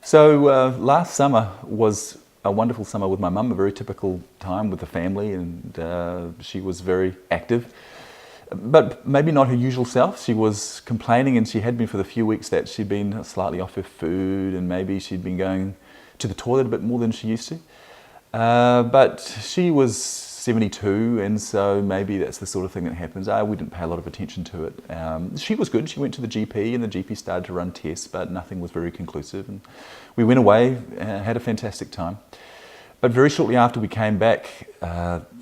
So last summer was a wonderful summer with my mum, a very typical time with the family, and she was very active, but maybe not her usual self. She was complaining, and she had been for the few weeks that she'd been slightly off her food, and maybe she'd been going to the toilet a bit more than she used to. But she was 72, and so maybe that's the sort of thing that happens. We didn't pay a lot of attention to it. She was good. She went to the GP, and the GP started to run tests, but nothing was very conclusive. And we went away, had a fantastic time. But very shortly after we came back,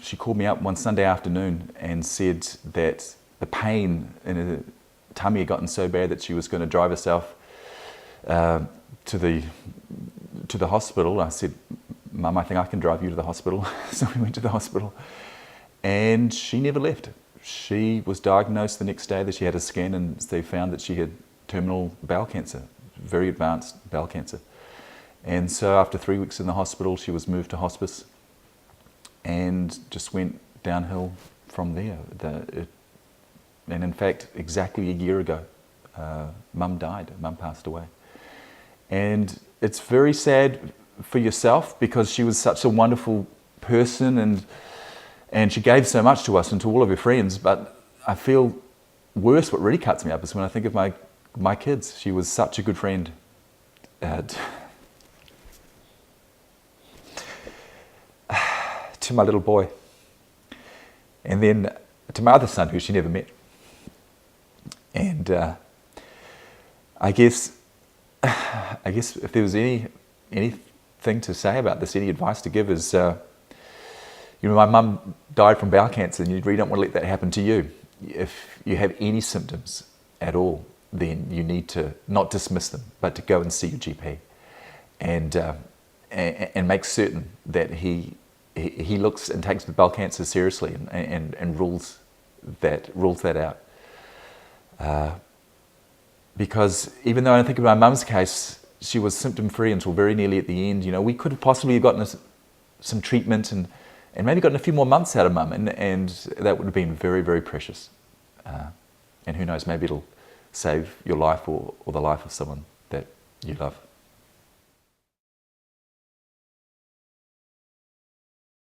she called me up one Sunday afternoon and said that the pain in her tummy had gotten so bad that she was going to drive herself to the hospital. I said, "Mum, I think I can drive you to the hospital." So we went to the hospital, and she never left. She was diagnosed the next day that she had a scan, and they found that she had terminal bowel cancer, very advanced bowel cancer. And so after 3 weeks in the hospital, she was moved to hospice and just went downhill from there. And in fact, exactly a year ago, Mum died. Mum passed away. And it's very sad for yourself, because she was such a wonderful person, and she gave so much to us and to all of her friends. But I feel worse, what really cuts me up, is when I think of my kids. She was such a good friend to my little boy, and then to my other son, who she never met. And I guess if there was anything to say about this, any advice to give, is my mum died from bowel cancer, and you really don't want to let that happen to you. If you have any symptoms at all, then you need to not dismiss them, but to go and see your GP, and make certain that he looks and takes the bowel cancer seriously, and rules that out. Because even though I think of my mum's case, she was symptom-free until very nearly at the end. We could have possibly gotten some treatment and maybe gotten a few more months out of Mum, and that would have been very, very precious. And who knows, maybe it'll save your life or the life of someone that you love.